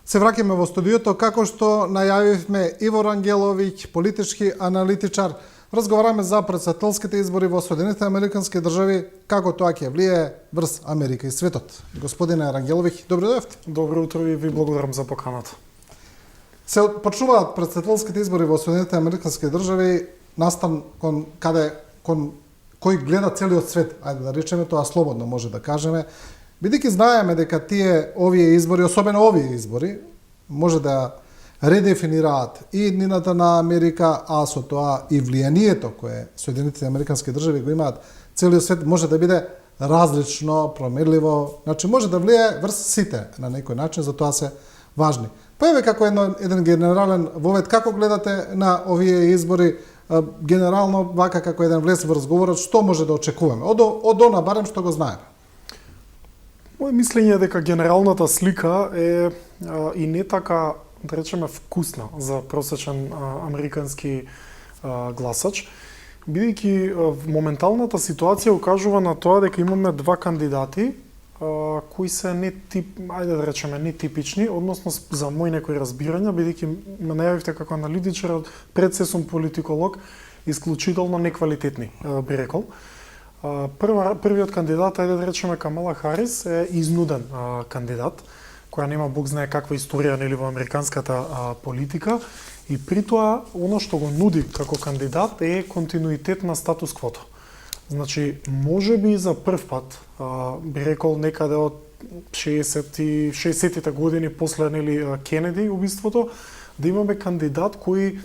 Се враќаме во студиото, како што најавивме, Иво Рангеловиќ, политички аналитичар. Разговараме за претседателските избори во Соединетите Американски држави, како тоа ќе влијае врз Америка и светот. Господине Рангеловиќ, добро дојдовте. Добро утро и ви благодарам за поканата. Се почнуваат претседателските избори во Соединетите Американски држави, настан кон кој гледа целиот свет, ајде да речеме тоа слободно може да кажеме. Бидејќи знаеме дека овие избори, особено овие избори, може да редефинираат и иднината на Америка, а со тоа и влијанието кое Соединетите Американски држави го имаат целиот свет може да биде различно, промерливо, значи може да влијае врз сите на некој начин, затоа се важни. Па еве како еден генерален вовед, како гледате на овие избори, генерално вака како еден влез во разговорот, што може да очекуваме? Од она барем што го знаеме. Моје мислење е дека генералната слика е и не така, да речеме, вкусна за просечен американски гласач, бидејќи моменталната ситуација укажува на тоа дека имаме два кандидати кои се ајде да речеме нетипични, односно за мој некои разбирања, бидејќи ме најавивте како аналитичар, пред се сум политиколог, исклучително неквалитетни, би рекол. Првиот кандидат, ајде да речеме Камала Харис, е изнуден кандидат, која нема бог знае каква историја нели во американската политика, и при тоа она што го нуди како кандидат е континуитет на статус квото. Значи, може би за прв пат, би рекол некаде од 60-тите години после нели Кенеди убиството, да имаме кандидат кој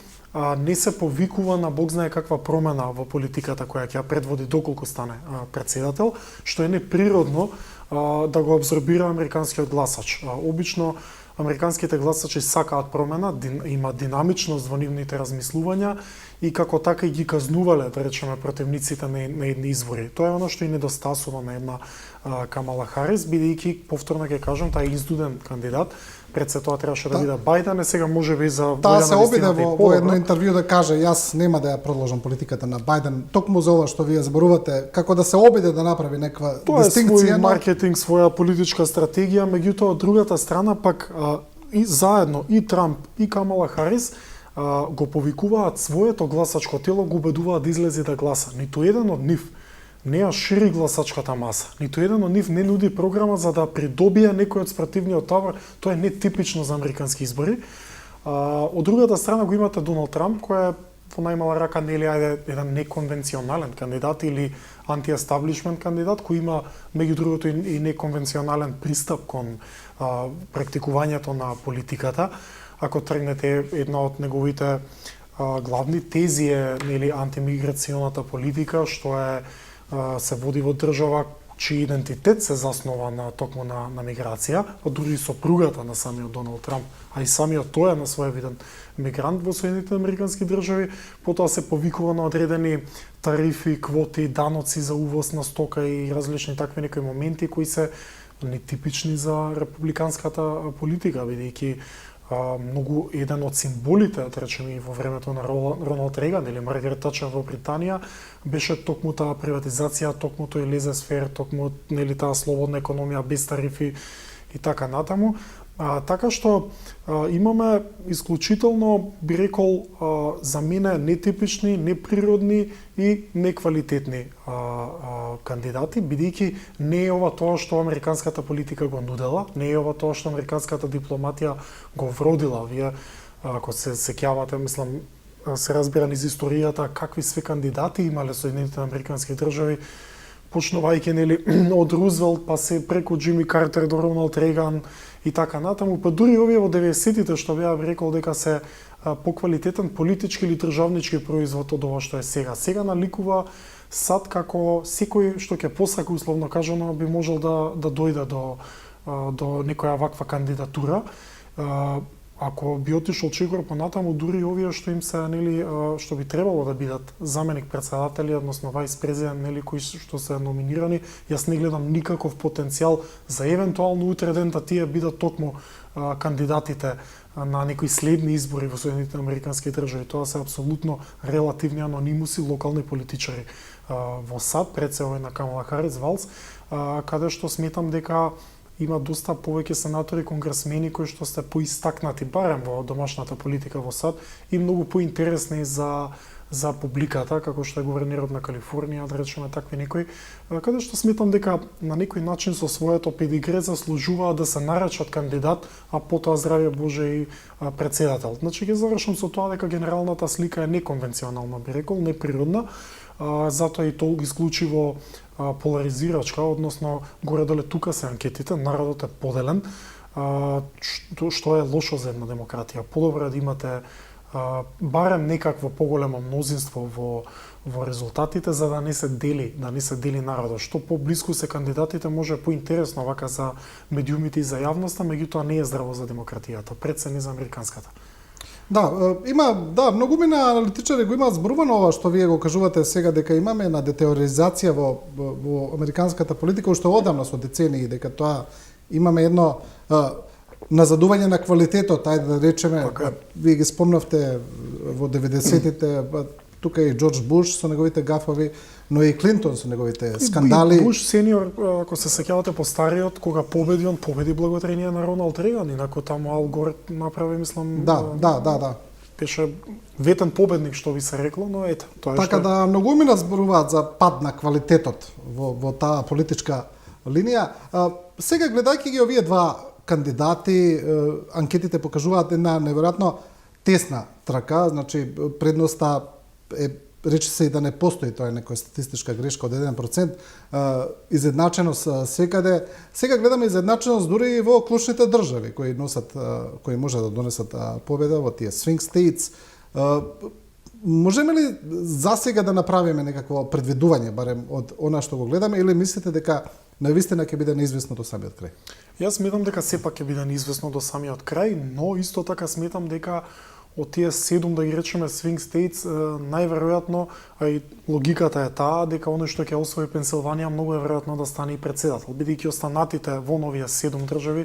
не се повикува на бог знае каква промена во политиката која ќе ја предводи доколку стане претседател, што е неприродно да го абсорбира американскиот гласач. Обично американските гласачи сакаат промена, има динамичност во нивните размислувања и како така и ги казнувале, да речеме, противниците на едни избори. Тоа е оно што и недостасува на една Камала Харис, бидејќи, повторно ќе кажам, таа е изнуден кандидат. Пред се тоа требаше да биде Бајден, и сега може би за волја на вистината и во едно интервју да каже, јас нема да ја продолжам политиката на Бајден, токму за ова што вие зборувате, како да се обиде да направи неква дистинкција. Тоа е свој маркетинг, своја политичка стратегија, меѓутоа од другата страна пак и заедно и Трамп и Камала Харис го повикуваат своето гласачко тело, го убедуваат да излезе да гласа. Ниту еден од нив не ја шири гласачката маса. Ниту еден од нив не нуди програма за да придобие некој од спротивниот табор. Тоа е нетипично за американски избори. Од другата страна го имате Доналд Трамп, кој е во најмала рака нели еден неконвенционален кандидат или антиестаблишмент кандидат кој има меѓу другото и неконвенционален пристап кон практикувањето на политиката. Ако тргнете, една од неговите главни тези е нели антимиграционата политика, што е се води во држава чиј идентитет се заснова на токму на миграција, а дури сопругата на самиот Доналд Трамп, а и самиот тој е на своевиден мигрант во Соединетите Американски држави, потоа се повикува на одредени тарифи, квоти, даноци за увоз на стока и различни такви некои моменти кои се нетипични за републиканската политика, бидејќи многу еден од символите, да речеме, во времето на Роналд Реган или Маргарет Тачер во Британија беше токму таа приватизација, токму тој лезер-фер, токму нели таа слободна економија без тарифи и така натаму. Така што имаме исклучително, би рекол, за мене нетипични, неприродни и неквалитетни кандидати, бидејќи не е ова тоа што американската политика го нудела, не е ова тоа што американската дипломатија го вродила. Вие, ако се сеќавате, мислам, се разбира низ историјата какви све кандидати имале Соединетите Американски држави, почнувајќи нели од Рузвелт, па се преку Џими Картер до Роналд Реган и така натаму, па дури овие во 90-тите што беа рекол дека се поквалитетен политички или државнички производ од ова што е сега. Сега наликува сад како секој што ќе посака, условно кажано, би можел да дојде до некоја ваква кандидатура. Ако би отишол чекор понатаму, дури овие што им се нели што би требало да бидат заменик претседатели, односно вајс президент, нели кои што се номинирани, јас не гледам никаков потенцијал за евентуално утре ден да тие бидат токму кандидатите на некои следни избори во Соединетите Американски држави. Тоа се апсолутно релативни анонимуси, локални политичари во САД, пред се овој на Камала Харис Валс, каде што сметам дека има доста повеќе сенатори, конгресмени кои што се поистакнати барем во домашната политика во САД и многу поинтересни за публиката, како што е гувернерот на Калифорнија, да речеме такви некои, каде што сметам дека на некој начин со своето педигре заслужуваат да се наречат кандидат, а потоа здравје Боже и председател. Значи ќе завршам со тоа дека генералната слика е неконвенционална, би рекол, неприродна, затоа и толку исклучиво поларизирачка, односно горе-доле тука се анкетите, народот е поделен, што е лошо за една демократија. Подобро е да имате барем некакво поголемо мнозинство во резултатите за да не се дели народот. Што поблиску се кандидатите може поинтересно вака за медиумите и за јавноста, меѓутоа не е здраво за демократијата, пред не за американската. Многумина аналитичари го имаат зборувано ова што вие го кажувате сега дека имаме на детероризација во американската политика уште одамна со децении, дека тоа имаме едно назадување на квалитетот, ајде да речеме, вие ги спомнавте во 90-тите, тука и Џорџ Буш со неговите гафови, но и Клинтон со неговите скандали. И Буш сениор, ако се сеќавате по стариот, кога победи, он победи благодарение на Роналд Реган, инаку таму Ал Гор направи, мислам, Да. Беше ветен победник, што би се рекло, но ете, тоа е така што... да многумина зборуваат за пад на квалитетот во таа политичка линија. Сега гледајќи ги овие два кандидати, анкетите покажуваат една неверојатно тесна трака, значи предноста е, рече се и да не постои, тоа е некоја статистичка грешка од 1%, изедначеност секаде. Сега гледаме изедначеност дури и во клучните држави кои може да донесат победа во тие swing states. Можеме ли засега да направиме некакво предвидување барем од она што го гледаме или мислите дека навистина ќе биде неизвестно до самиот крај? Јас сметам дека сепак ќе биде неизвестно до самиот крај, но исто така сметам дека од тие 7, да ги речеме, swing states, најверојатно, а и логиката е таа, дека оној што ќе освои Пенсилванија многу е веројатно да стане и председател. Бидејќи останатите во новија 7 држави,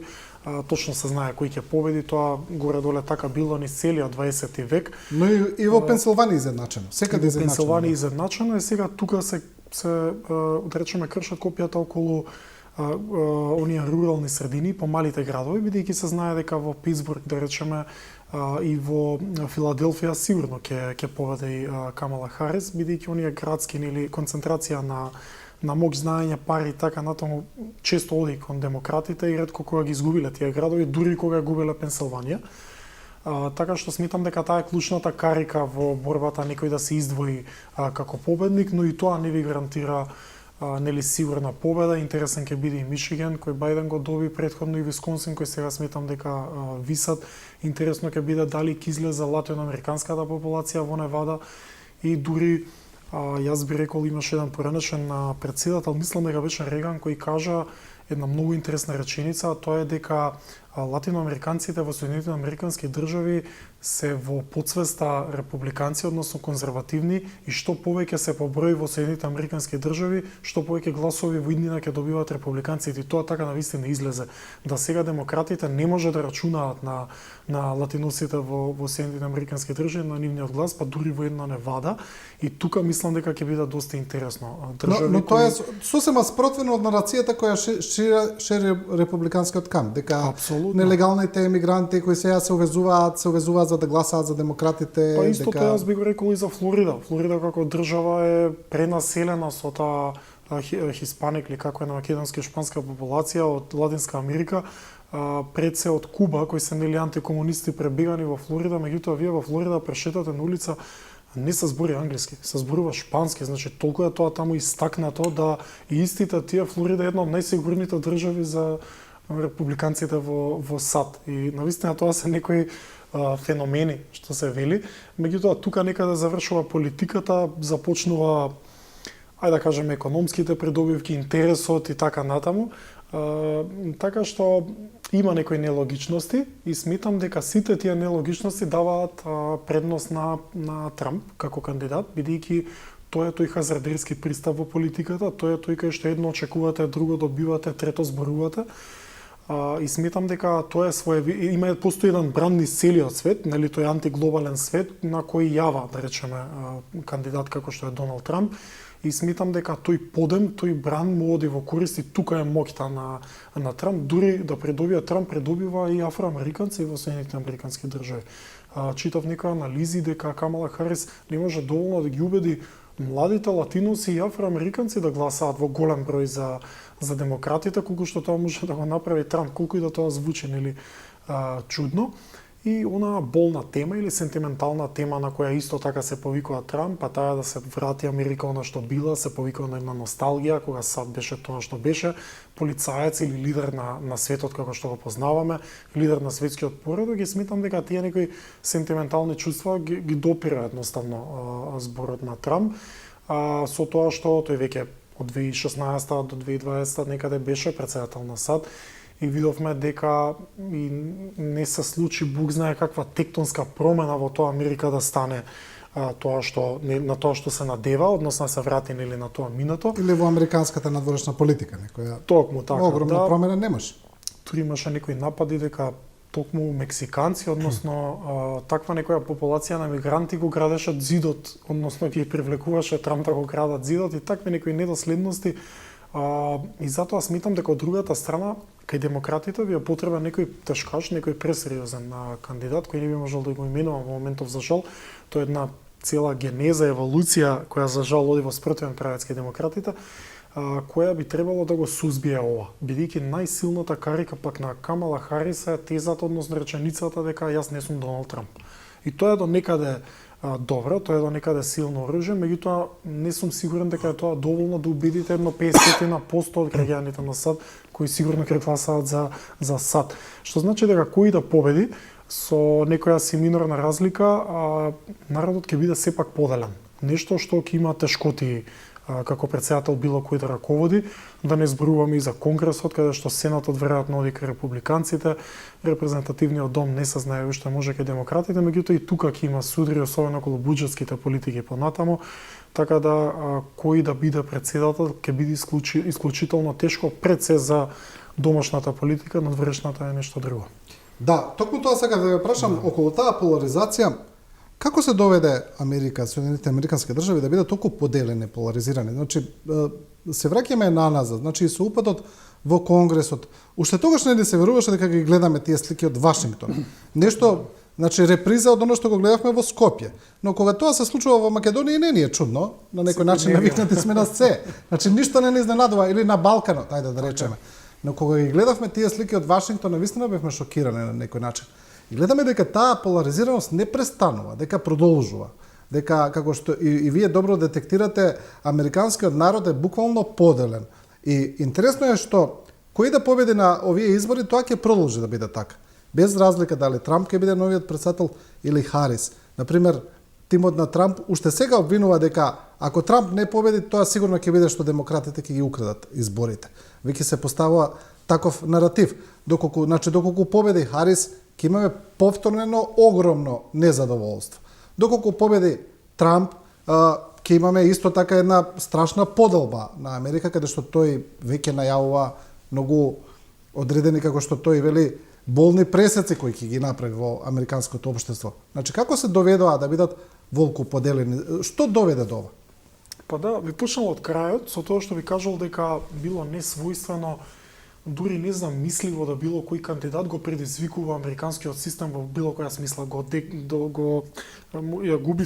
точно се знае кој ќе победи, тоа горе-доле така било низ целиот 20 век. Но и во Пенсилванија изедначено, секаде изедначено. Пенсилванија изедначено и сега тука се да речеме кршат копијата околу оние рурални средини, по малите градови, бидејќи се знае дека во Питсбург, да речеме, и во Филаделфија сигурно ќе победи и Камала Харис, бидејќи оние градски или концентрација на моќ, знаење, пари и така натаму често оди кон демократите и ретко кога ги изгубиле тие градови, дури кога губиле Пенсилванија. Така што сметам дека таа е клучната карика во борбата некој да се издвои како победник, но и тоа не ви гарантира нели сигурна победа. Интересен ќе биде и Мичиген, кој Бајден го доби претходно, и Висконсин, кој сега сметам дека висат. Интересно ќе биде дали ќе излезе латиноамериканската популација во Невада и дури јас би рекол имаше еден поранешен председател, мислам дека беше Реган, кој кажа една многу интересна реченица, а тоа е дека латиноамериканците во Соединетите американски држави се во подсвеста републиканци, односно конзервативни, и што повеќе се поброи во Соединетите американски држави, што повеќе гласови во иднина ќе добиваат републиканците. И тоа така навистина излезе. Да сега демократите не може да рачунаат на латиносите во Соединетите американски држави, на нивниот глас, па дури во една Невада. И тука мислам дека ќе биде доста интересно. Но тоа е сосема спротивно од нарацијата која шири републиканскиот камп, дека нелегалните емигранти кои сега се увезуваат за да гласаат за демократите. Па исто тоа јас би го рекол и за Флорида. Флорида како држава е пренаселена со таа хиспаник или како е на македонски шпанска популација од Латинска Америка, пред се од Куба, кои се нели антикомунисти пребегани во Флорида, меѓутоа вие во Флорида прешетате на улица, не се збори англиски, се зборува шпански, значи толку е тоа таму истакнато да и истите тие Флорида е една од најсигурните држави за републиканците во САД. И навистина тоа се некои феномени што се вели, меѓутоа тука некаде завршува политиката, започнува, ајде да кажеме, економските придобивки, интересот и така натаму. Така што има некои нелогичности и сметам дека сите тие нелогичности даваат предност на Трамп како кандидат, бидејќи тоа е тој хазардерски пристап во политиката, тоа е тој кај што едно очекувате, друго добивате, трето зборувате. И сметам дека тоа е постои еден бранд низ целиот свет, нели тој антиглобален свет на кој јава, да речеме, кандидат како што е Доналд Трамп. и сметам дека тој подем, тој бран му оди во корист и тука е моќта на Трамп, дури да придобија Трамп придобива и афроамериканци во Соединетите американски држави. Читав некои анализи дека Камала Харис не може доволно да ги убеди младите латиноси и афроамериканци да гласаат во голем број за демократите, колку што тоа може да го направи Трамп, колку и да тоа звучи нели чудно. И она болна тема или сентиментална тема на која исто така се повикува Трамп, а таа да се врати Америка она што била, се повикува на една носталгија, кога САД беше тоа што беше, полицаец или лидер на светот како што го познаваме, лидер на светскиот поредок, ги сметам дека тие некои сентиментални чувства ги допира едноставно зборот на Трамп, со тоа што тој веќе од 2016 до 2020 некаде беше председател на САД, и видовме дека и не се случи Бог знае каква тектонска промена во тоа Америка да стане тоа што на тоа што се надева, односно се врати нели на тоа минато. Или во американската надворешна политика, некоја токму така. огромна промена немаше. Тури имаше некои напади дека токму мексиканци, односно таква некоја популација на мигранти го градеше зидот, односно ги привлекуваше Трамп да го градат зидот и такви некои недоследности. И затоа сметам дека од другата страна кај демократите би потребен некој тешкаш, некој пресериозен кандидат кој не би можел да го именувам во моментов за жал. Тоа е една цела генеза, еволуција која за жал оди во спротивен правец кај демократите, која би требало да го сузбие ова, бидејќи најсилната карика пак на Камала Харис е тезата, односно реченицата дека јас не сум Доналд Трамп. И тоа е до некаде добро, тоа е до некаде силно оружје, меѓутоа не сум сигурен дека е тоа доволно да убедите едно 50% од граѓаните на САД кои сигурно ќе гласаат за САД. Што значи дека кој да победи со некоја си минорна разлика, народот ќе биде сепак поделен. Нешто што ќе има тешкоти како председател било кој да раководи, да не зборуваме и за Конгресот, каде што Сенатот веројатно оди кај републиканците, репрезентативниот дом не се знае уште може кај демократите, меѓутоа и тука ќе има судри, особено околу буџетските политики понатаму, така да кој да биде председател ќе биде исклучително тешко пред се за домашната политика, надворешната е нешто друго. Да, токму тоа сега да ве прашам околу таа поларизација. Како се доведе Америка, Соединените американски држави да бидат толку поделени, поларизирани? Значи, се враќаме наназад, значи со упадот во Конгресот. Уште тогаш не се веруваше дека ги гледаме тие слики од Вашингтон. Нешто, значи реприза од оно што го гледавме во Скопје. Но кога тоа се случува во Македонија не ни е чудно, на некој начин навикнати сме на се. Значи ништо не ни изненадува, или на Балканот, ајде да речеме. Но кога ги гледавме тие слики од Вашингтон, навистина бевме шокирани на некој начин. И гледаме дека таа поларизираност не престанува, дека продолжува, дека како што и вие добро детектирате, американскиот народ е буквално поделен. И интересно е што кој да победи на овие избори, тоа ќе продолжи да биде така. Без разлика дали Трамп ќе биде новиот председател или Харис. Например, тимот на Трамп уште сега обвинува дека ако Трамп не победи, тоа сигурно ќе биде што демократите ќе ги украдат изборите. Веќе се поставува таков наратив. Доколку победи Харис, ќе имаме повторно огромно незадоволство. Доколку победи Трамп, ќе имаме исто така една страшна поделба на Америка, каде што тој веќе најавува многу одредени, како што тој вели, болни пресеци кои ќе ги направи во американското општество. Значи, како се доведоа да бидат волку поделени? Што доведе до ова? Па да, ви почнал од крајот, со тоа што ви кажал дека било несвојствено, дури не знам мисливо да било кој кандидат го предизвикува американскиот систем во било која смисла, го губи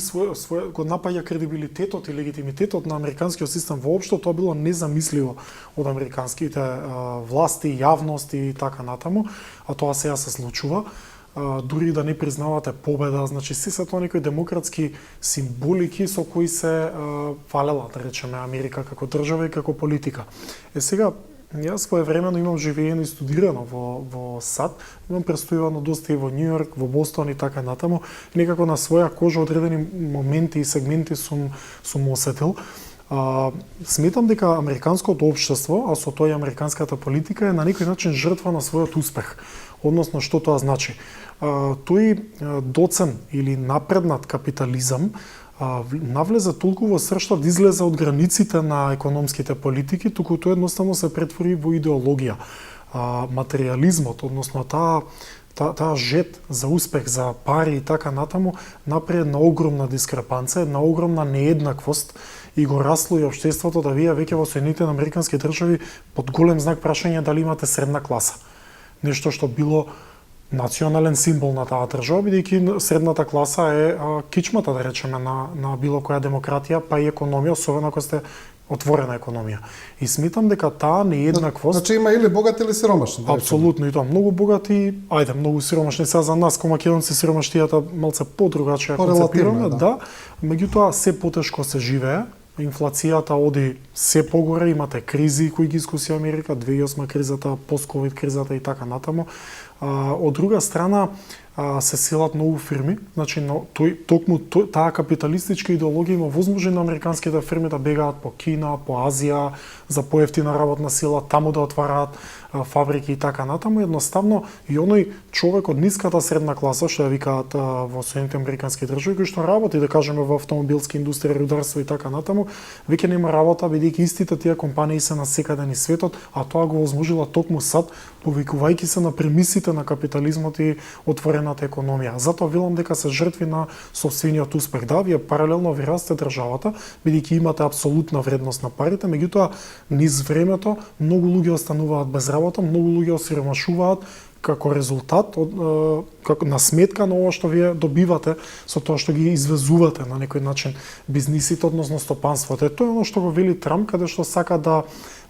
го напаѓа кредибилитетот и легитимитетот на американскиот систем воопшто, тоа било незамисливо од американските власти, јавности и така натаму, а тоа сега се случува. Дури да не признавате победа, значи се тоа некои демократски символики со кои се фалела, да речеме, Америка како држава и како политика. Сега, јас своевремено имам живеено и студирано во САД, имам престојувано доста и во Њу Јорк, во Бостон и така натаму, некако на своја кожа одредени моменти и сегменти сум осетил. Сметам дека американското општество, а со тоа и американската политика е на некој начин жртва на својот успех. Односно, што тоа значи? Тој доцен или напреднат капитализам навлезе толку во сршта да излезе од границите на економските политики, туку тоа едноставно се претвори во идеологија. Материјализмот, односно таа таа жет за успех, за пари и така натаму, направи една огромна дискрепанца, една огромна нееднаквост и го раслои општеството да вие веќе во Соединетите Американски држави под голем знак прашање дали имате средна класа. Нешто што било национален символ на таа држава, бидејќи средната класа е кичмата, да речеме, на било која демократија, па и економија, особено ако сте отворена економија. И смитам дека таа нееднаквост... Значи има или богати или сиромашни. Да, апсолутно, и тоа многу богати, ајде, многу сиромашни, сега за нас, ко македонци, сиромаштијата малце подругачија концепираме, да, меѓутоа се потешко се живее, инфлацијата оди се погоре, имате кризи кои ги искуси Америка, 2008 кризата, пост-ковид кризата и така натаму. Од друга страна, се селат многу фирми, значи таа капиталистичка идеологија има возможност на американските фирми да бегаат по Кина, по Азија, за поевтина работна сила, таму да отвараат фабрики и така натаму. Едноставно и оној човек од ниската средна класа, што ја викаат во Соединетите Американски држави, кој што работи, да кажеме, во автомобилски индустрија, рударство и така натаму, веќе нема работа, бидејќи истите тие компании се насекаде низ светот, а тоа го возможила токму сад, повикувајќи се на премисите на капитализмот и отворената економија. Затоа велам дека се жртви на сопствениот успех. Да, вие паралелно ви расте државата, бидејќи имате апсолутна вредност на парите, меѓутоа низ времето многу луѓе остануваат без работа, многу луѓе осиромашуваат како резултат како на сметка на ова што вие добивате со тоа што ги извезувате на некој начин бизнисите, односно стопанството. Тоа е оно што го вели Трамп, каде што сака да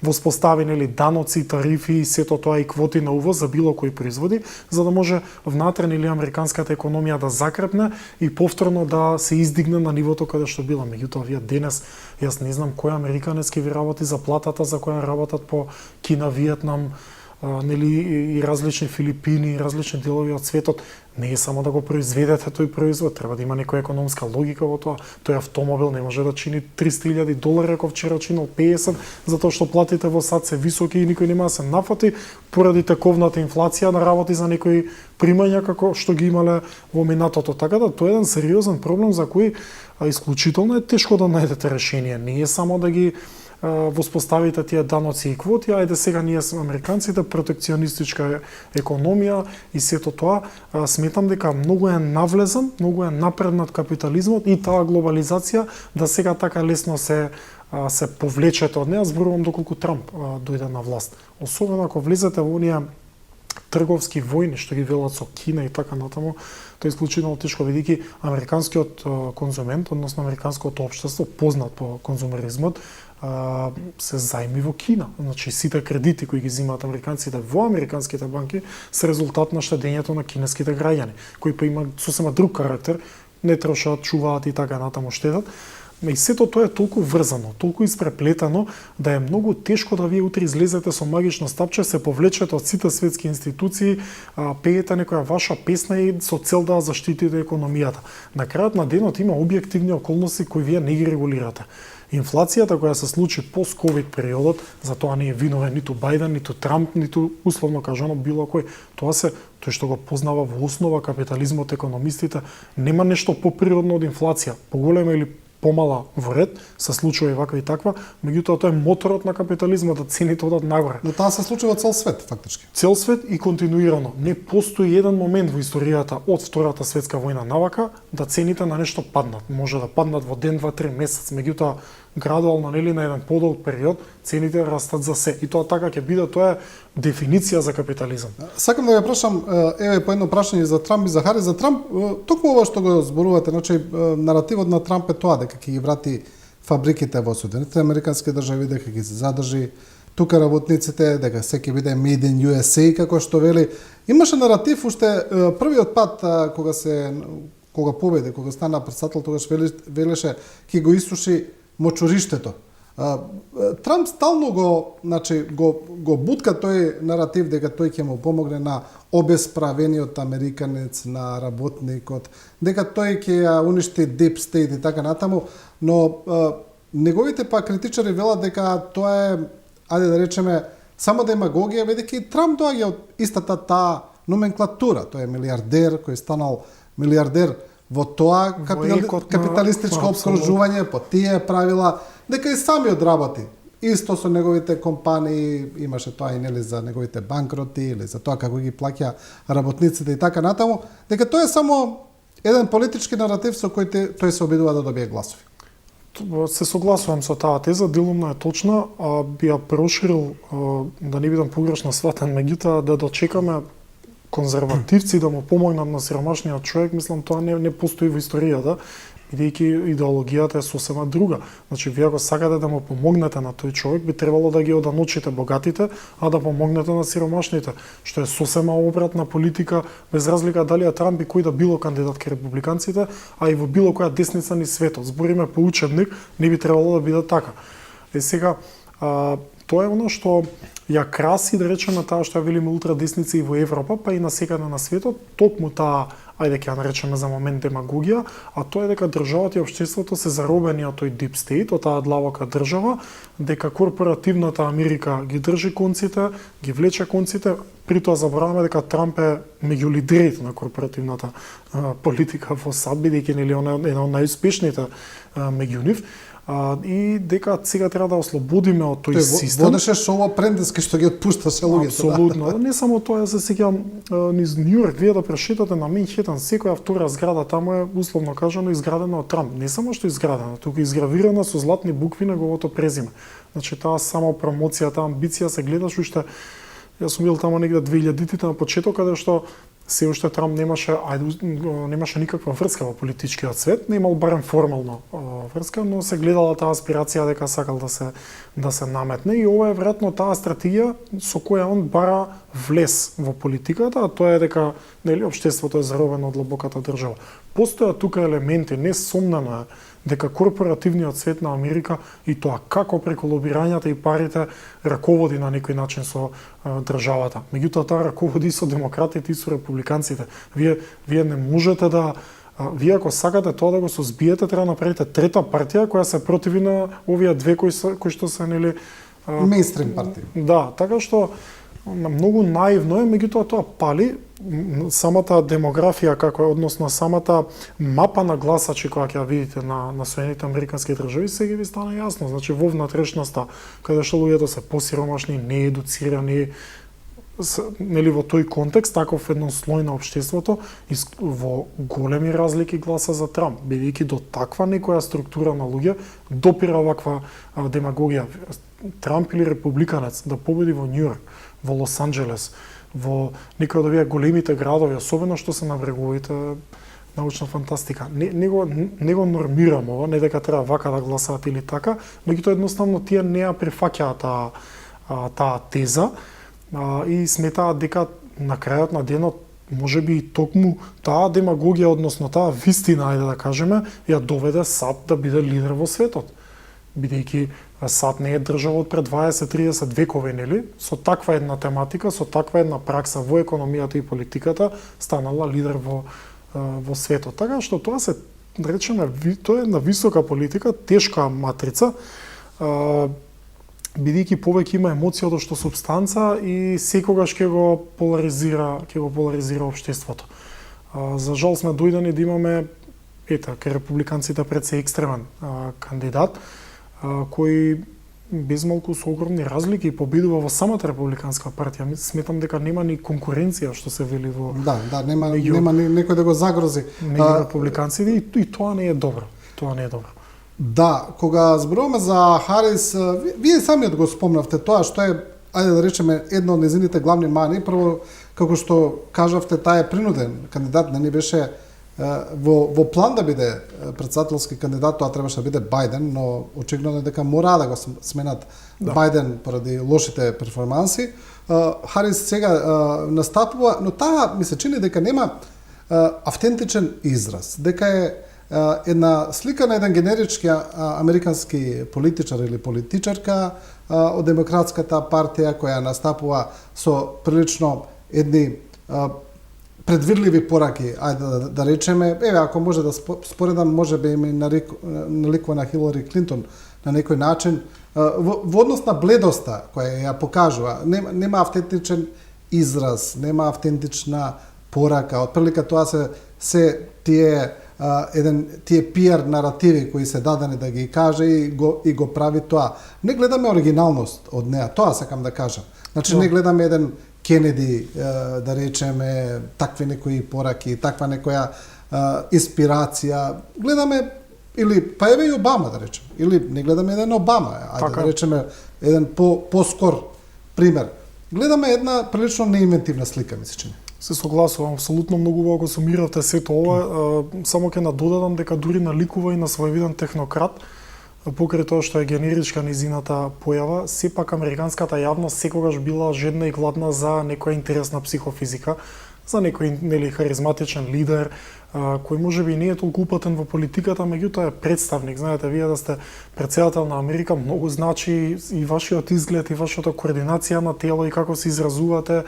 воспостави даноци, тарифи и сето тоа и квоти на увоз за било кои производи, за да може внатре американската економија да закрепне и повторно да се издигне на нивото каде што била. Меѓутоа вие денес, јас не знам кој американец ќе ви работи за платата за која работат по Кина, Виетнам, и различни Филипини, и различни делови од светот. Не е само да го произведете тој производ, треба да има некоја економска логика во тоа. Тој автомобил не може да чини $300,000, ако вчера чинил 50, затоа што платите во САД се високи и никој нема да се нафати поради тековната инфлација на работи за некои примања како што ги имале во минатото. Така да тоа е еден сериозен проблем за кој исклучително е тешко да најдете решение. Не е само да ги воспоставите тие даноци и квоти, ајде сега ние сме американците, протекционистичка економија и сето тоа, сметам дека многу е навлезан, многу е напреднат капитализмот и таа глобализација да сега така лесно се повлечете од неа, зборувам доколку Трамп дојде на власт. Особено ако влезете во оние трговски војни што ги велат со Кина и така натаму, тоа е исклучително тешко, бидејќи американскиот конзумент, односно американското општество, познат по конзумеризмот, се зајми во Кина. Значи сите кредити кои ги земаат американците во американските банки се резултат на штедењето на кинеските граѓани, кои па имаат сосема друг карактер, не трошат, чуваат и така натаму штедат. И сето тоа е толку врзано, толку испреплетено, да е многу тешко да вие утре излезете со магично стапче, се повлечете од сите светски институции, пеете некоја ваша песна и со цел да заштитите економијата. На крајот на денот има објективни околности кои вие не ги регулирате. Инфлацијата која се случи пост-ковид периодот, за тоа не е виновен ниту Бајден, ниту Трамп, ниту условно кажано било кој. Тој што го познава во основа капитализмот економистите, нема нешто поприродно од инфлација. Поголема или помала во ред, се случува и ваква и таква, меѓутоа тоа е моторот на капитализмот, да цените одат нагоре. Но таа се случува цел свет, фактички. Цел свет и континуирано. Не постои еден момент во историјата од Втората светска војна навака да цените на нешто паднат. Може да паднат во ден, 2, 3 месец, меѓутоа градуално нели на еден подолг период цените растат за се. И тоа така ќе биде, тоа е дефиниција за капитализам. Сакам да ја прашам, еве по едно прашање за Трамп и за Харис. За Трамп, токму ова што го зборувате, значи наративот на Трамп е тоа дека ќе ги врати фабриките во Соединетите Американски држави, дека ќе се задржи тука работниците, дека секој биде made in USA, како што вели. Имаше наратив уште првиот пат кога победи, кога стана претседател, тогаш велеше ќе го исуши мочуриштето. Трамп стално го бутка тој наратив дека тој ќе му помогне на обесправениот американец, на работникот, дека тој ќе ја уништи Deep State и така натаму, но неговите па критичари велат дека тоа е, ајде да речеме, само демагогија, бидејќи Трамп доаѓа од истата таа номенклатура. Тој е милиардер кој станал милиардер во тоа капиталистичко опскружување, по тие правила, дека и самиот работи. исто со неговите компании, имаше тоа и нели за неговите банкроти или за тоа како ги плаќа работниците и така натаму, дека тоа е само еден политички наратив со кој тој се обидува да добие гласови. Се согласувам со таа теза, делумно е точна, а би ја проширил, да не бидам погрешно сватен, меѓутоа да дочекаме конзервативци да му помогнат на сиромашниот човек, мислам тоа не постои во историјата, бидејќи идеологијата е сосема друга. Значи, вие ако сакате да му помогнете на тој човек, би требало да ги оданочите богатите, а да помогнете на сиромашните, што е сосема обратна политика, без разлика дали е Трамп и кој да било кандидат кај републиканците, а и во било која десница ни светот. Збориме по учебник, не би требало да биде така. Сега, тоа е оно што ја краси, да речеме, таа што ја велиме ултрадесници и во Европа, па и насекаде на светот, токму таа, ајде ќе ја наречеме за момент демагогија, а тоа е дека државата и општеството се заробени од тој deep state, од таа длабока држава, дека корпоративната Америка ги држи конците, ги влече конците, при тоа забораваме дека Трамп е меѓу лидерите на корпоративната политика во САД, бидејќи нели он е една од најуспешните меѓу нив. И дека сега треба да ослободиме од тој систем. Водеше шоу Апрендиски што ги отпушташе луѓето. Апсолутно. Да. Не само тоа, се сеќавам низ Њујорк, вие да прошетате на Манхетан, секоја втора зграда таму е условно кажано изградена од Трамп. Не само што изградена, туку изгравирана со златни букви неговото презиме. Значи таа само промоција, таа амбиција се гледаш уште. Јас сум бил таму негде 2000-тите на почеток, каде што се уште Трамп немаше никаква врска во политичкиот свет, не имал барем формално врска, но се гледала таа аспирација дека сакал да се наметне и ова е веројатно таа стратегија со која он бара влез во политиката, а тоа е дека нели општеството е заробено од длабоката држава. Постојат тука елементи, несомнено е дека корпоративниот свет на Америка и тоа како преку лобирањата и парите раководи на некој начин со државата. Меѓутоа таа раководи со демократите и со републиканците. Вие не можете да вие ако сакате тоа да го созбиете, треба да направите трета партија која се противи на овие две кои што се нели мејнстрим партии. Да, така што многу наивно е, меѓутоа тоа пали самата демографија како е, односно самата мапа на гласачи која ќе ја видите на Соединетите Американски држави, сега ви стана јасно. Значи во внатрешноста, каде што луѓето се посиромашни, неедуцирани, нели во тој контекст, таков едно слој на општеството, во големи разлики гласа за Трамп, бидејќи до таква некоја структура на луѓе допира ваква демагогија. Трамп или републиканец да победи во Њујорк, во Лос Анџелес, во некој од овие големите градови, особено што се на бреговите, научна фантастика. Не го нормирам ова, не дека треба вака да гласаат или така, меѓутоа едноставно тие не ја прифаќаат таа теза и сметаат дека на крајот на денот можеби и токму таа демагогија, односно таа вистина, ајде да кажеме, ја доведе САД да биде лидер во светот. Бидејќи САД не е држава од пред 20-30 векови, нели? Со таква една тематика, со таква една пракса во економијата и политиката, станала лидер во светот. Така што тоа се, да речеме, тоа е една висока политика, тешка матрица, бидејќи повеќе има емоција од што супстанца и секогаш ќе го поларизира општеството. За жал сме дојдени да имаме кај републиканците пред се екстремен кандидат, кој без малку со огромни разлики победува во самата републиканска партија. Сметам дека нема ни конкуренција, што се вели во нема некој да го загрози меѓу републиканците и тоа не е добро. Тоа не е добро. Да, кога зборуваме за Харис, вие самиот го спомнавте тоа што е, ајде да речеме, едно од незините главни мани. Прво, како што кажавте, таа е принуден кандидат, не беше во план да биде претседателски кандидат, тоа требаше да биде Бајден, но очигледно е дека мора да го сменат Бајден поради лошите перформанси. Харис сега настапува, но таа ми се чини дека нема автентичен израз, дека е една слика на еден генерички американски политичар или политичарка од демократската партија која настапува со прилично едни предвидливи пораки, ајде да речеме, ако може да споредам, може би им наликува на Хилари Клинтон на некој начин, во однос на бледоста која ја покажува, нема автентичен израз, нема автентична порака, отприлика тоа се тие еден тие PR наративи кои се дадени да ги каже и го прави тоа. Не гледаме оригиналност од неа, тоа сакам да кажам. Значи не гледаме еден Кенеди, да речеме, такви некои пораки, таква некоја инспирација. Гледаме или па еве и Обама, да речеме, или не гледаме еден Обама, да речеме еден поскор пример. Гледаме една прилично неинвентивна слика, ми се чини. Се согласувам, апсолутно многу го сумиравте сето ова, само ќе надодадам дека дури наликува и на своевиден технократ, покрај тоа што е генеричка низината појава, сепак американската јавност секогаш била жедна и гладна за некоја интересна психофизика, за некој харизматичен лидер, кој можеби не е толку упатен во политиката, меѓутоа е представник. Знаете, вие да сте претседател на Америка, многу значи и вашиот изглед, и вашата координација на тело, и како се изразувате,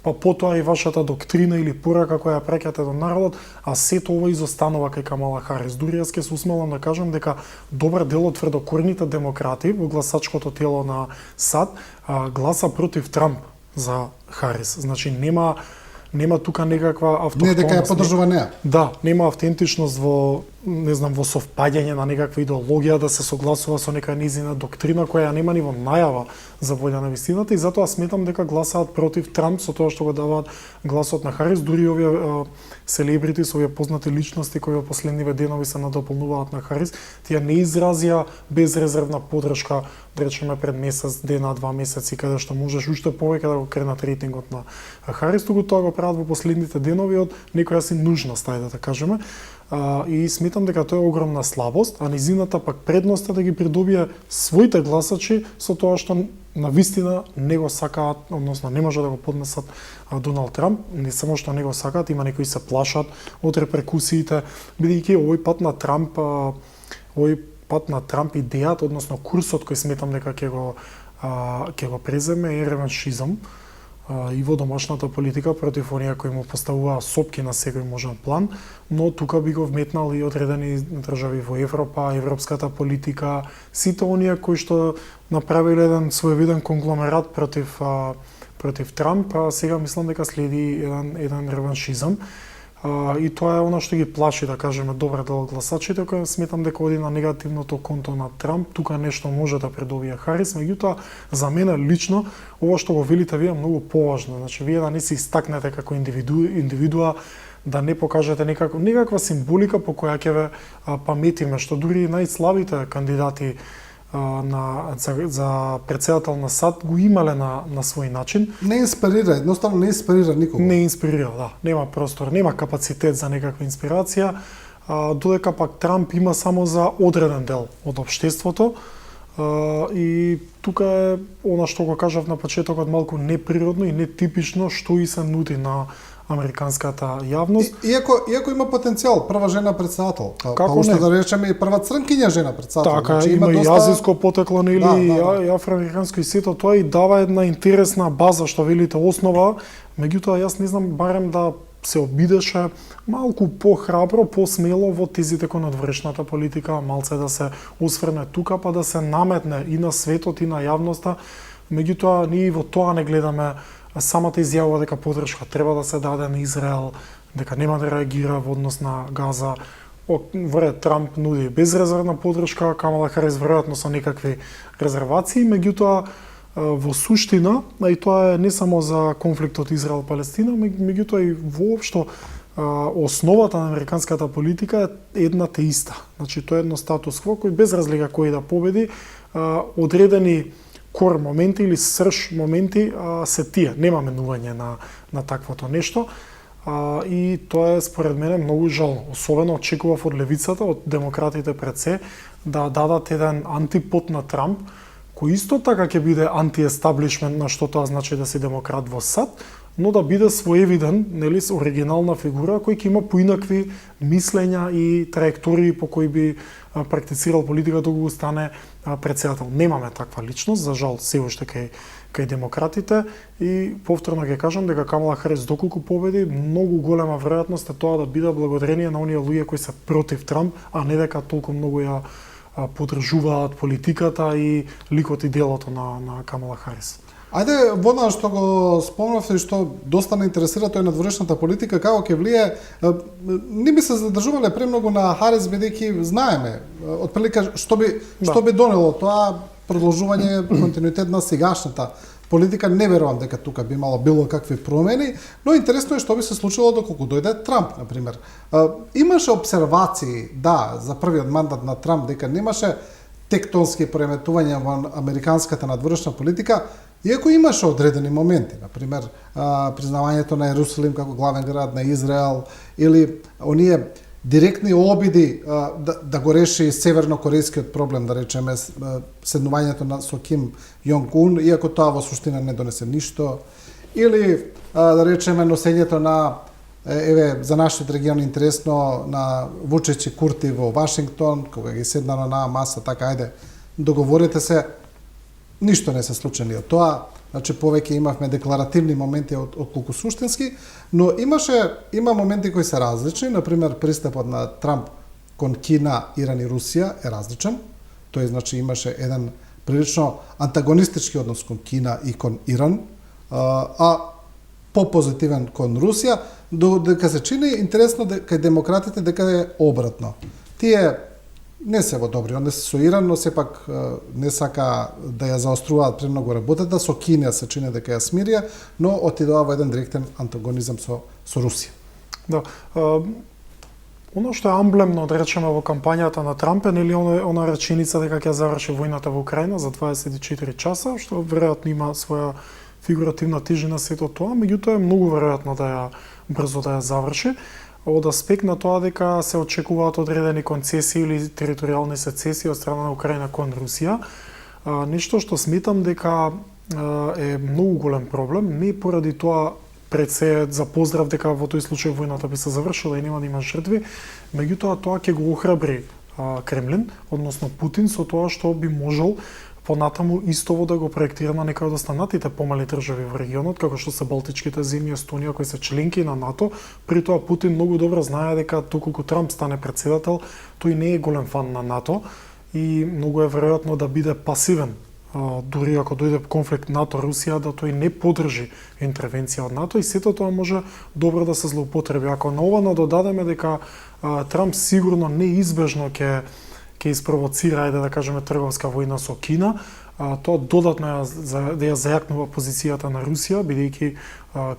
па потоа и вашата доктрина или порака која ја праќате до народот, а сето ова изостанува кај Камала Харис. Дури јас ќе се усмелам да кажам дека добар дел од тврдокорните демократи во гласачкото тело на САД гласа против Трамп за Харис. Значи нема тука некаква автохтонност. Не дека ја поддржува неа. Да, нема автентичност во, не знам, во совпаѓање на некаква идеологија, да се согласува со нека низина доктрина која нема ни во најава за волја на вистината, и затоа сметам дека гласаат против Трамп со тоа што го даваат гласот на Харис. Дури овие селебрити, овие познати личности кои во последниве денови се надополнуваат на Харис, тие не изразија безрезервна поддршка, да речеме пред месец дена, 2 месеци, каде што можеш уште повеќе да го кренат рейтингот на Харис, туку тоа го прават во последните денови од некоја си нужност, ајде да кажеме. И сметам дека тоа е огромна слабост, а низината пак предност е да ги придобие своите гласачи со тоа што на вистина не го сакаат, односно не може да го поднесат Доналд Трамп. Не само што не го сакаат, има некои се плашат од реперкусиите, бидејќи овој пат на Трамп идејата, односно курсот кој сметам дека ќе го преземе е реваншизам и во домашната политика против оние кои му поставуваа сопки на секој можен план, но тука би го вметнал и одредени држави во Европа, европската политика, сите оние кои што направиле еден своевиден конгломерат против Трамп, сега мислам дека следи еден реваншизам. И тоа е она што ги плаши, да кажеме, добар дел гласачите, кој сметам дека оди на негативното конто на Трамп. Тука нешто може да придобие Харис, меѓутоа за мене лично ова што го велите вие многу поважно. Значи вие да не се истакнете како индивидуа, да не покажете некаква символика по која ќе ве паметиме, што дури најслабите кандидати за председател на САД го имале на свој начин. Не инспирира, едноставно не инспирира никого. Не инспирира, да. Нема простор, нема капацитет за некаква инспирација, додека пак Трамп има само за одреден дел од општеството. И тука е она што го кажав на почетокот, малку неприродно и нетипично што и се нуди на американската јавност. Иако има потенцијал, прва жена председател. Како уште не? да речеме и прва црнкиња жена председател. Така, значи, има и доста... азиско потекло, нели, Да. и афроамериканско и сето тоа, и дава една интересна база, што велите, основа. Меѓутоа, јас не знам, барем да се обидеше малку похрабро, посмело во тезите кон надворешната политика, малце да се осврне тука, па да се наметне и на светот и на јавноста. Меѓутоа, ние во тоа не гледаме самата изјава дека поддршка треба да се даде на Израел, дека нема да реагира во однос на Газа. Вре Трамп нуди безрезервна поддршка, Камала Харис веројатно со некакви резервации, меѓутоа во суштина, и тоа е не само за конфликтот Израел-Палестина, меѓутоа и воопшто основата на американската политика е една те иста. Значи тоа е едно статус кво кој без разлика кој да победи, одредени кор моменти или срж моменти се тие. Нема менување на таквото нешто. И тоа е според мене многу жално. Особено очекував од левицата, од демократите пред се, да дадат еден антипод на Трамп, кој исто така ќе биде анти-естаблишмент, на што тоа значи да си демократ во САД, но да биде своевиден, нели, оригинална фигура кој ќе има поинакви мислења и траектории по кои би практицирал политика доколку стане председател. Немаме таква личност, за жал, се уште кај демократите, и повторно ќе кажам дека Камала Харис доколку победи, многу голема веројатност е тоа да биде благодарение на оние луѓе кои се против Трамп, а не дека толку многу ја поддржуваат политиката и ликот и делото на Камала Харис. Ајде, водна што го спомнавте и што доста ме интересира тој надворешната политика, како ќе влие, не би се задржувале премногу на Харис, бидејќи знаеме, отприлика што би донело тоа продолжување континуитет на сегашната политика. Не верувам дека тука би имало било какви промени, но интересно е што би се случило доколку дојде Трамп, например. Имаше обсервации, да, за првиот мандат на Трамп, дека немаше тектонски преметувања во американската надворешна политика, иако имаше одредени моменти, например, признавањето на Јерусалим како главен град на Израел, или оние директни обиди да го реши севернокорејскиот проблем, да речеме, седнувањето со Ким Јонг Ун, иако тоа во суштина не донесе ништо, или да речеме носењето на за нашиот регион интересно на Вучич и Курти во Вашингтон, кога ги седна на онаа маса, така ајде, договорите се, ништо не се случи од тоа. Значи повеќе имавме декларативни моменти отколку суштински, но има моменти кои се различни, например пристапот на Трамп кон Кина, Иран и Русија е различен. Тој значи имаше еден прилично антагонистички однос кон Кина и кон Иран, а попозитивен кон Русија, додека се чини интересно кај демократите дека е обратно. Тие не се во добри односи со Иран, но сепак не сака да ја заоструваат премногу работата, со Кина се чини дека ја смирија, но отидоа во еден директен антагонизам со Русија. Да. Оно што е амблемно, да речеме, во кампањата на Трамп е нели она реченица дека ќе заврши војната во Украина за 24 часа, што веројатно има своја фигуративна тежина сето тоа, меѓутоа е многу веројатно брзо да ја заврши. Од аспект на тоа дека се очекуваат одредени концесии или територијални сецесии од страна на Украина кон Русија, нешто што сметам дека е многу голем проблем, не поради тоа пред се за поздрав дека во тој случај војната би се завршила и нема да има жртви, меѓутоа тоа ќе го охрабри Кремлин, односно Путин, со тоа што би можел понатаму истово да го проектира на некои од останатите помали држави во регионот, како што се Балтичките земји, Естонија, кои се членки на НАТО. При тоа Путин многу добро знае дека доколку Трамп стане председател, тој не е голем фан на НАТО и многу е веројатно да биде пасивен. Дури ако дојде конфликт НАТО-Русија, да тој не поддржи интервенција од НАТО и сето тоа може добро да се злоупотреби. Ако на ова надодадеме дека Трамп сигурно неизбежно ќе испровоцира, ајде да кажеме, трговска војна со Кина, тоа додатно да ја зајакнува позицијата на Русија, бидејќи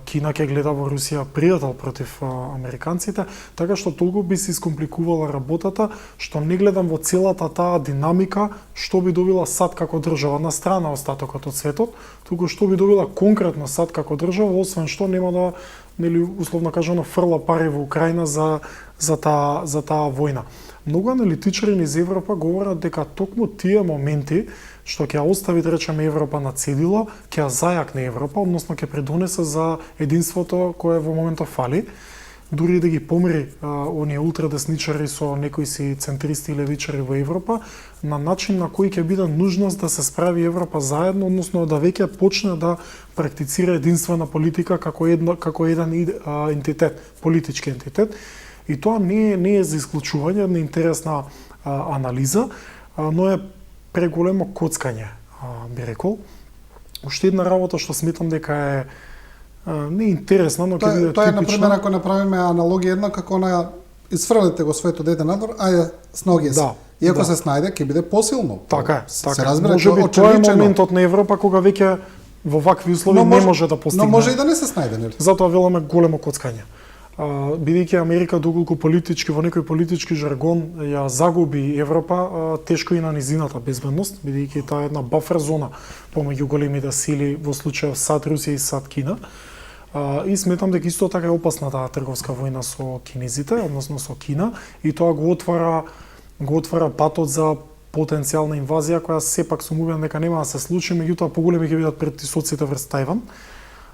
Кина ќе гледа во Русија пријател против американците, така што толку би се искомпликувала работата, што не гледам во целата таа динамика што би добила САД како држава на страна остатокот од светот, туку што би добила конкретно САД како држава, освен што нема да, нели условно кажано, фрла пари во Украина за таа војна. Многу аналитичари низ Европа говорат дека токму тие моменти што ќе остави, да речеме, Европа на цедило, ќе ја зајакне Европа, односно ќе придонесе за единството кое во моментот фали. Дури да ги помери оние ултрадесничари со некои си центристи и левичари во Европа, на начин на кој ќе биде нужност да се справи Европа заедно, односно да веќе почне да практицира единствена политика како еден ентитет, политички ентитет. И тоа не е за исклучување, не интересна анализа, но е преголемо коцкање, би рекол. Уште една работа што сметам дека е не интересна, но ќе биде типична. Тоа е, например, ако направиме аналогија една, како на изфрлите го своето дете надвор, ајде сноги се. И ако се снајде, ќе биде посилно. Така е. Се разбира, може би тоа е моментот на Европа кога веќе во вакви услови не може да постигне. Но може и да не се снајде, нели? Затоа веламе големо коцкање. Бидејќи Америка доколку политички во некој политички жаргон ја загуби Европа, тешко и на низината безбедност, бидејќи таа е една бафер зона помеѓу големите сили, во случајот САД Русија и САД Кина. И сметам дека исто така е опасна таа трговска војна со кинезите, односно со Кина, и тоа го отвара патот за потенцијална инвазија која сепак сум убеден дека нема да се случи, меѓутоа поголеми ќе бидат притисоците врз Тајван.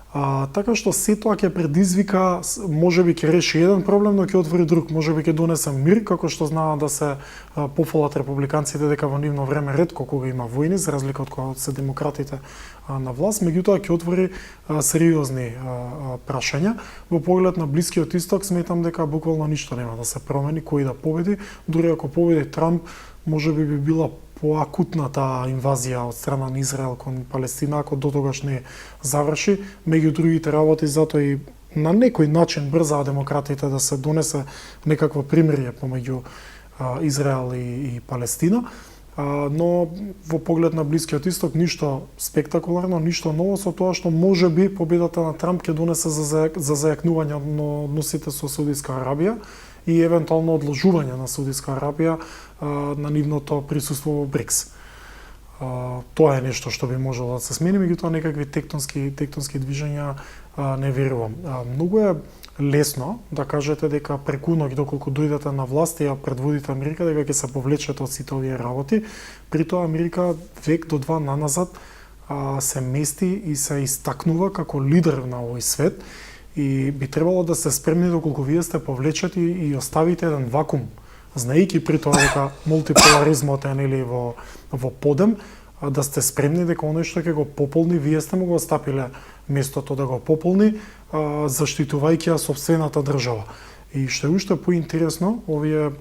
Така што се тоа ќе предизвика, можеби ќе реши еден проблем, но ќе отвори друг, можеби ќе донесе мир, како што знаат да се пофалат републиканците дека во нивно време ретко кога има војни, за разлика од кога се демократите на власт, меѓутоа ќе отвори сериозни прашања. Во поглед на Блискиот Исток сметам дека буквално ништо нема да се промени, кој да победи, дури ако победи Трамп, можеби би била поакутна таа инвазија од страна на Израел кон Палестина, ако дотогаш не заврши. Меѓу другите работи, затоа и на некој начин брзаа демократите да се донесе некакво примирие помеѓу Израел и Палестина. Но во поглед на Блискиот Исток ништо спектакуларно, ништо ново со тоа што може би победата на Трамп ќе донесе за зајакнување на односите со Саудитска Арабија и евентуално одложување на Саудитска Арабија на нивното присуство во БРИКС. Тоа е нешто што би можело да се смени, меѓутоа некакви тектонски движења не верувам. Многу е лесно да кажете дека преку ноќ доколку дојдете на власт и ја предводите Америка дека ќе се повлечете од сите овие работи. При тоа Америка век до два наназад се мести и се истакнува како лидер на овој свет и би требало да се спремни доколку вие сте повлечети и оставите еден вакуум, знаејќи при тоа дека мултиполаризмот е нели во подем, да сте спремни дека оној што ќе го пополни, вие сте му го стапиле местото да го пополни, заштитувајќи ја сопствената држава. И што е уште поинтересно, овие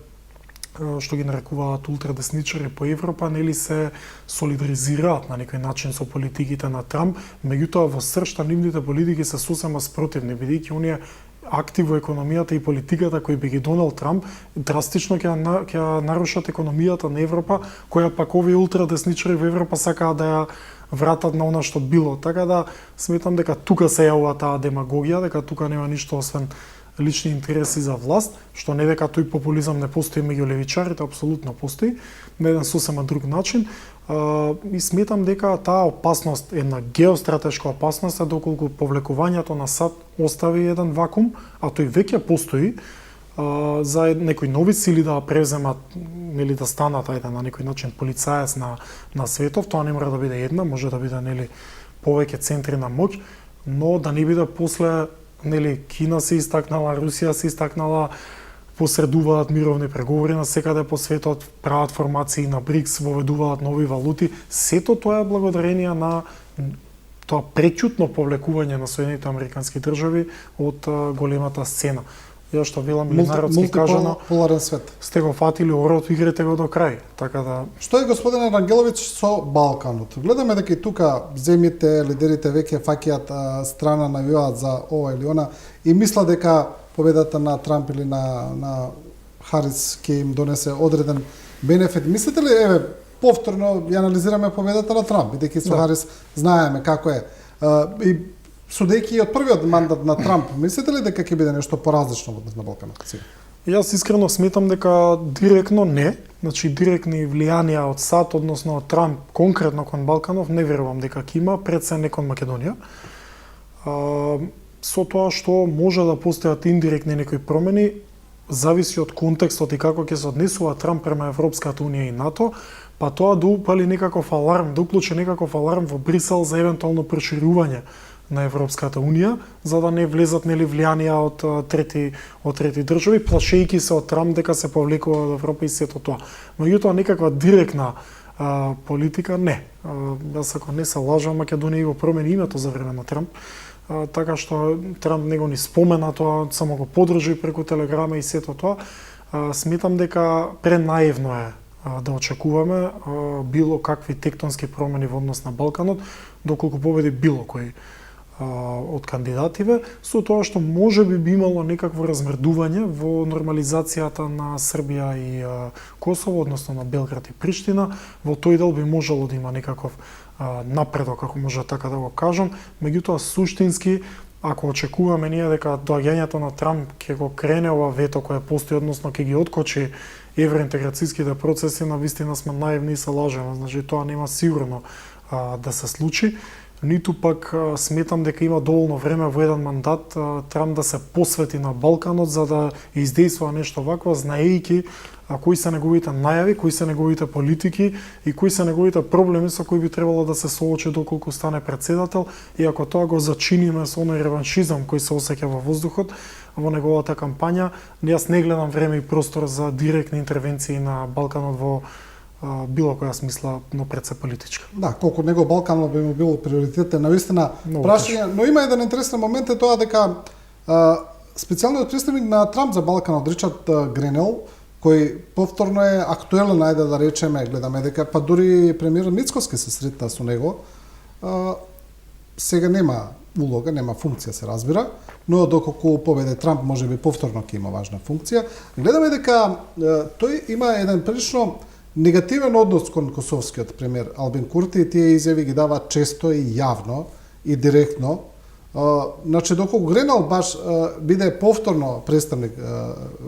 што ги нарекуваат ултрадесничари по Европа, нели се солидаризираат на некој начин со политиките на Трамп, меѓутоа во сршта нивните политики се сосема спротивни, бидејќи оние актив во економијата и политиката кој би ги донел Трамп, драстично ќе нарушат економијата на Европа, која пак овие ултрадесничари во Европа сакаат да ја вратат на она што било. Така да сметам дека тука се јавува таа демагогија, дека тука нема ништо освен лични интереси за власт, што не дека тој популизам не постои меѓу левичарите, апсолутно постои, на еден сосема друг начин. И сметам дека таа опасност, една геостратешка опасност е доколку повлекувањето на САД остави еден вакуум, а тој веќе постои, за некои нови сили да превземат, нели да станат ајде на некој начин полицаец на светов, тоа не мора да биде една, може да биде нели повеќе центри на моќ, но да не биде после нели Кина се истакнала, Русија се истакнала, посредуваат мировни преговори на секаде по светот, прават формации на БРИКС, воведуваат нови валути. Сето тоа е благодарение на тоа пречутно повлекување на Соединените Американски држави од големата сцена. Ја што велам народски кажано, мултиполарен свет. Сте го фатили орот, играте го до крај. Така да Што е господине Рангеловиќ со Балканот? Гледаме дека и тука земјите, лидерите веќе фаќаат страна навиваат за ова или она и мисла дека победата на Трамп или на Харис ќе им донесе одреден бенефит. Мислите ли, еве, повторно ја анализираме победата на Трамп, бидејќи со Харис знаеме како е. И судејќи од првиот мандат на Трамп, мислите ли дека ќе биде нешто поразлично на Балканот? Јас искрено сметам дека директно не, значи директни влијанија од САД, односно од Трамп конкретно кон Балканов, не верувам дека ќе има, пред се не кон Македонија. Со тоа што може да постојат индиректни некои промени, зависи од контекстот и како ќе се однесува Трамп према Европската унија и НАТО, па тоа да упали некаков аларм, да уклучи некаков аларм во Брисел за евентуално проширување на Европската унија, за да не влезат нели влијанија од трети држави, плашејќи се од Трамп дека се повлекува од Европа и сето тоа. Меѓутоа некаква директна политика не. Јас ако не се лажам, Македонија го промени името за време на Трамп, така што Трамп не го ни спомена тоа, само го подржи преку телеграма и сето тоа. Сметам дека пренаивно е да очекуваме било какви тектонски промени во однос на Балканот, доколку победи било кој од кандидативе, со тоа што може би имало некакво размрдување во нормализацијата на Србија и Косово, односно на Белград и Приштина. Во тој дел би можело да има некаков напредок, ако може така да го кажам. Меѓутоа, суштински, ако очекуваме ние дека доаѓањето на Трамп ќе го крене ова вето кое постои, односно ќе ги откочи евроинтеграцијските процеси, навистина сме наивни и се лажеме. Значи, тоа нема сигурно да се случи. Ниту пак сметам дека има доволно време во еден мандат Трамп да се посвети на Балканот за да издействува нешто вакво, знаејќи кои се неговите најави, кои се неговите политики и кои се неговите проблеми со кои би требало да се соочи доколку стане председател, и ако тоа го зачиниме со оној реваншизам кој се осеќа во воздухот во неговата кампања, јас не гледам време и простор за директни интервенции на Балканот во било која смисла, но пред се политичка. Да, колку него Балканот би му било приоритет, навистина прашање, но има еден интересен момент е тоа дека специјалниот претставник на Трамп за Балканот, Ричард Гренел, кој повторно е актуелен, ајде да речеме, гледаме дека па дури премиерот Мицкоски се сретна со него, сега нема улога, нема функција се разбира, но доколку победе Трамп можеби повторно ќе има важна функција. Гледаме дека тој има еден прилично негативен однос кон косовскиот премиер Албин Курти и тие изјави ги дава често и јавно и директно. Значи, доколку Гренал баш биде повторно представник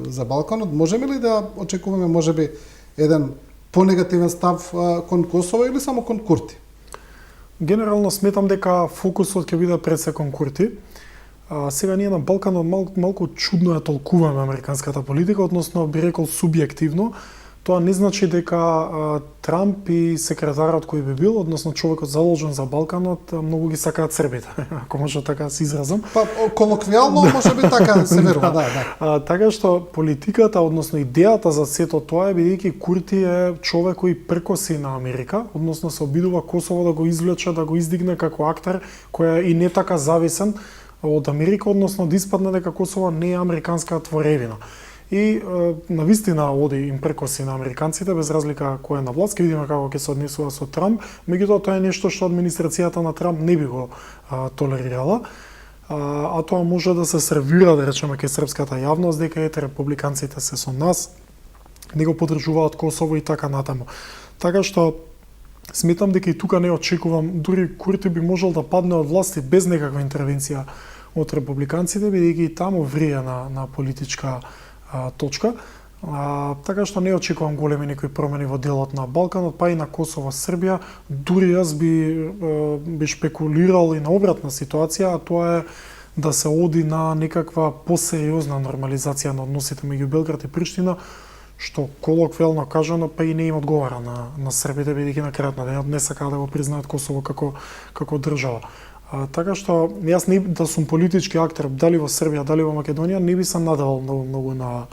за Балканот, можеме ли да очекуваме можеби еден понегативен став кон Косово или само кон Курти? Генерално сметам дека фокусот ќе биде пред се кон Курти. Сега ние на Балканот малку чудно ја толкуваме американската политика, односно би рекол субјективно. Тоа не значи дека Трамп и секретарот кој би бил, односно човекот заложен за Балканот, многу ги сакаат србите, ако може така да се изразам. Па колоквијално може би така се верува, да. Така што политиката, односно идејата за сето тоа е бидејќи Курти е човек кој пркоси на Америка, односно се обидува Косово да го извлече, да го издигне како актер кој е и не така зависен од Америка, односно да испадне дека Косово не е американска творевина. И навистина оди им прекоси на американците, без разлика кој е на власт, ќе видиме како ќе се однесува со Трамп. Меѓутоа тоа е нешто што администрацијата на Трамп не би го толерирала. А тоа може да се сервира, да речеме, кај српската јавност, дека ете републиканците се со нас, не го поддржуваат Косово и така натаму. Така што сметам дека и тука не очекувам, дури Курти би можел да падне од власти без некаква интервенција од републиканците, бидејќи и таму врие на политичка точка. Така што не очекувам големи некои промени во делот на Балканот, па и на Косово, Србија. Дури јас би шпекулирал и на обратна ситуација, а тоа е да се оди на некаква посериозна нормализација на односите меѓу Белград и Приштина, што колоквијално кажано па и не им одговара на србите, бидејќи на крајот на денот не сакаат да го признаат Косово како држава. Така што јас не да сум политички актер дали во Србија, дали во Македонија, не би се надевал многу на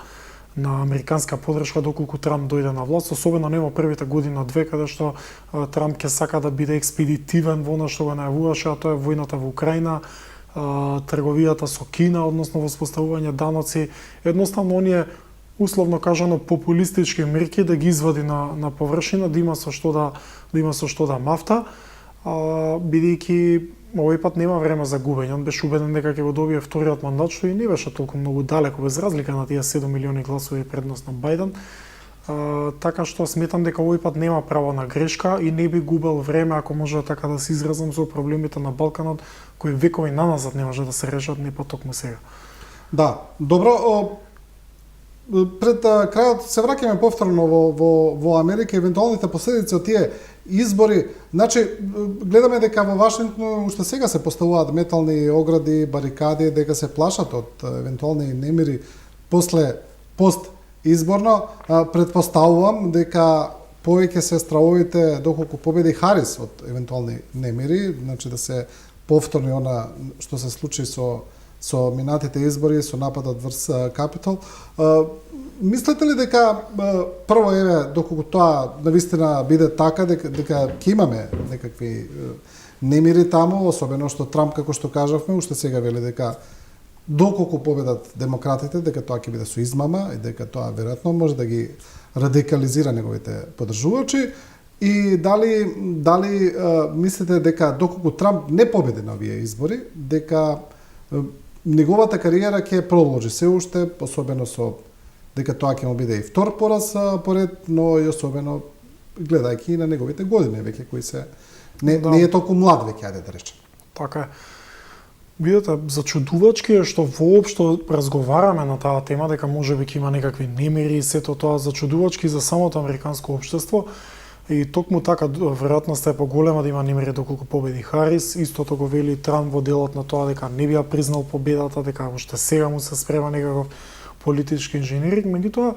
американска поддршка доколку Трамп дојде на власт, особено не во првите година-две, каде што Трамп ќе сака да биде експедитивен во она што го најавуваше, а тоа е војната во Украина, трговијата со Кина, односно воспоставување даноци, едноставно оние условно кажано популистички мерки да ги извади на површина, да има со што да мафта, бидејќи овој пат нема време за губење. Он беше убеден дека ќе го добие вториот мандат, што и не беше толку многу далеко, без разлика на тие 7 милиони гласови предност на Бајден. Така што сметам дека овој пат нема право на грешка и не би губел време, ако може така да се изразам, со проблемите на Балканот, кои векови наназад не може да се решат, не потокму сега. Да, добро. Пред крајот се враќаме повторно во Америка, евентуалните последици од тие избори. Значи, гледаме дека во Вашингтон уште сега се поставуваат метални огради, барикади, дека се плашат од евентуални немири пост изборно. Предпоставувам дека повеќе се стравовите доколку победи Харис од евентуални немири, значи да се повторни она што се случи со минатите избори, со нападот врз Капитол. Мислите ли дека прво доколку тоа навистина биде така, дека ќе имаме некакви немири таму, особено што Трамп, како што кажавме, уште сега вели дека доколку победат демократите, дека тоа ќе биде со измама и дека тоа веројатно може да ги радикализира неговите поддржувачи, и дали мислите дека доколку Трамп не победи на овие избори, дека неговата кариера ќе продолжи се уште, особено со дека тоа ќе му биде и втор пораз поред, но и особено гледајќи на неговите години веќе кои се не е толку млад веќе, ајде да речем. Така е. Видете, зачудувачки е што воопшто разговараме на таа тема, дека можеби ќе има некакви немири и сето тоа, зачудувачки за самото американско општество. И токму така веројатноста е поголема да има немири доколку победи Харис. Истото го вели Трамп во делот на тоа дека не би ја признал победата, дека уште сега му се спрема некаков политички инженеринг, меѓутоа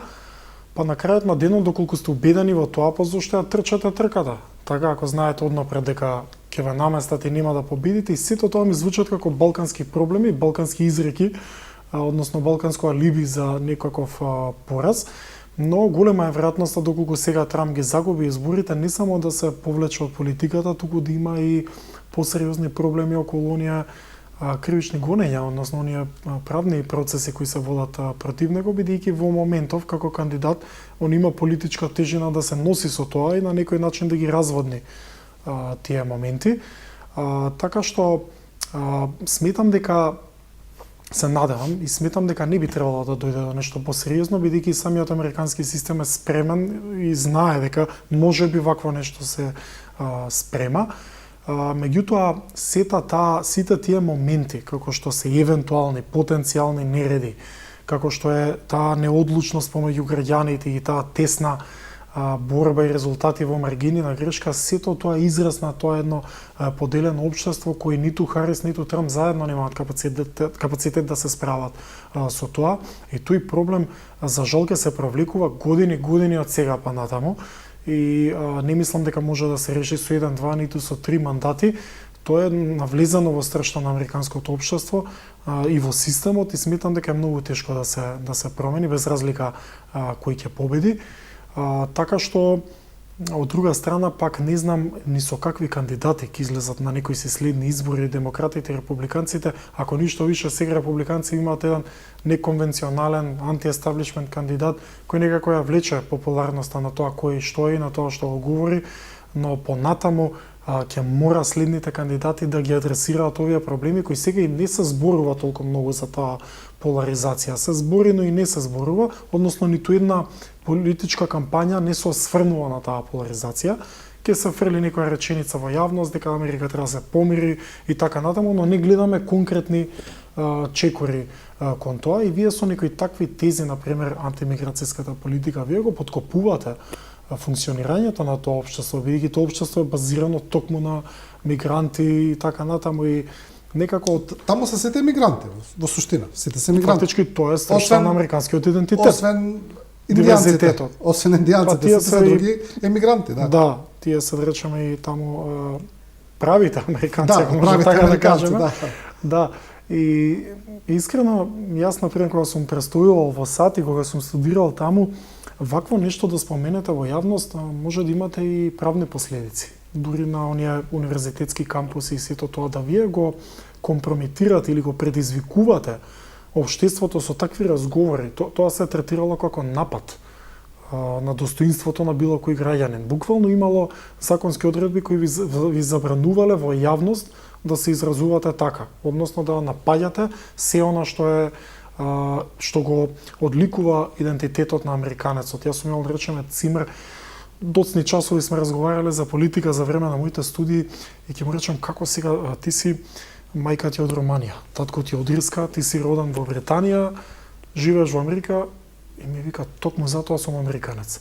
па на крајот на денот доколку сте убедени во тоа, па зошто ја трчате трката? Така ако знаете однапред дека ќе ве наместат и нема да победите, и сето тоа ми звучат како балкански проблеми, балкански изреки, односно балканско алиби за некаков пораз. Но голема е веројатноста доколку сега Трамп ги загуби изборите, не само да се повлече од политиката, туку да има и посериозни проблеми околу оние кривични гонења, односно оние правни процеси кои се водат против него, бидејќи во моментов како кандидат он има политичка тежина да се носи со тоа и на некој начин да ги разводни тие моменти. Така што сметам дека се надевам и сметам дека не би требало да дојде до нешто посериозно, бидејќи самиот американски систем е спремен и знае дека можеби вакво нешто се спрема. Меѓутоа, сите тие моменти, како што се евентуални, потенцијални нереди, како што е таа неодлучност помеѓу граѓаните и таа тесна борба и резултати во маргини на грешка, сето тоа е израз на тоа едно поделено општество кој ниту Харис, ниту Трамп заедно немаат капацитет да се справат со тоа. И тој проблем, за жал, ќе се провлекува години од сега па натаму. И не мислам дека може да се реши со 1-2, ниту со 3 мандати. Тоа е навлезано во страшно на американското општество и во системот, и сметам дека е многу тешко да се промени, без разлика кој ќе победи. Така што, од друга страна, пак не знам ни со какви кандидати ќе излезат на некои си следни избори демократите и републиканците. Ако ништо више, сега републиканци имаат еден неконвенционален анти-естаблишмент кандидат кој некако ја влече популарноста на тоа кој што е и на тоа што го говори, но понатаму ќе мора следните кандидати да ги адресираат овие проблеми кои сега и не се зборува толку многу за таа поларизација. Се збори, но и не се зборува, односно ниту една политичка кампања не се осврнува на таа поларизација. Ке се фрли некоја реченица во јавност дека Америка треба да се помири и така натаму, но не гледаме конкретни чекори кон тоа. И вие со некои такви тези, например антимиграцијската политика, вие го поткопувате функционирањето на тоа општество, бидејќи тоа општество е базирано токму на мигранти и така натаму, и некако таму се сите мигранти во суштина, сите се мигранти. Фактички тоа е страшно на американскиот идентитет. Освен индијанците, се други емигранти, да. Да, тие се речеме и таму правите американци, да, ако може така да кажеме. Да. Да. И искрено, јас например кога сум престојувал во САД и кога сум студирал таму, вакво нешто да споменете во јавност може да имате и правни последици. Дури на оние универзитетски кампуси и сето тоа, да вие го компрометирате или го предизвикувате општеството со такви разговори. Тоа се третирало како напад на достоинството на било кој граѓанин. Буквално имало законски одредби кои ви забранувале во јавност да се изразувате така, односно да напаѓате се она што го одликува идентитетот на американецот. Јас сум имал, да речеме, цимер, доцни часови сме разговарале за политика за време на моите студии и ќе му речем како сега ти си мајка ти од Романија, татко ти од Ирска, ти си роден во Британија, живееш во Америка, и ми вика токму затоа сум американец.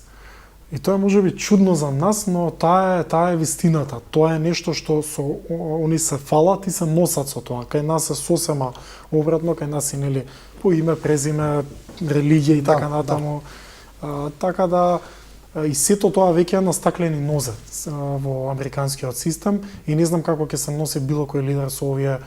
И тоа е можеби чудно за нас, но таа е вистината. Тоа е нешто што они се фалат и се носат со тоа. Кај нас е сосема обратно, кај нас и нели по име, презиме, религија и така натаму. Така да и сето тоа веќе е на стаклени нозе во американскиот систем и не знам како ќе се носи било кој лидер со овие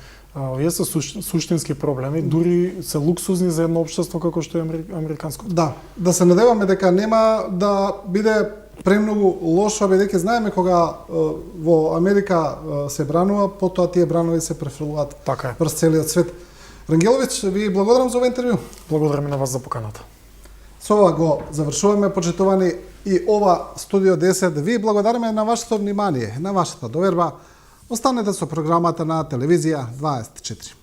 се суштински проблеми, дури се луксузни за едно општество како што е американско. Да се надеваме дека нема да биде премногу лошо, бидејќи знаеме кога во Америка се бранува, потоа тие бранови се префрлуваат врз целиот свет. Рангеловиќ, ви благодарам за овој интервју. Благодарам и на вас за поканата. Со ова го завршуваме, почитувани, и ова Студио 10. Ви благодариме на вашето внимание, на вашата доверба. Останете со програмата на телевизија 24.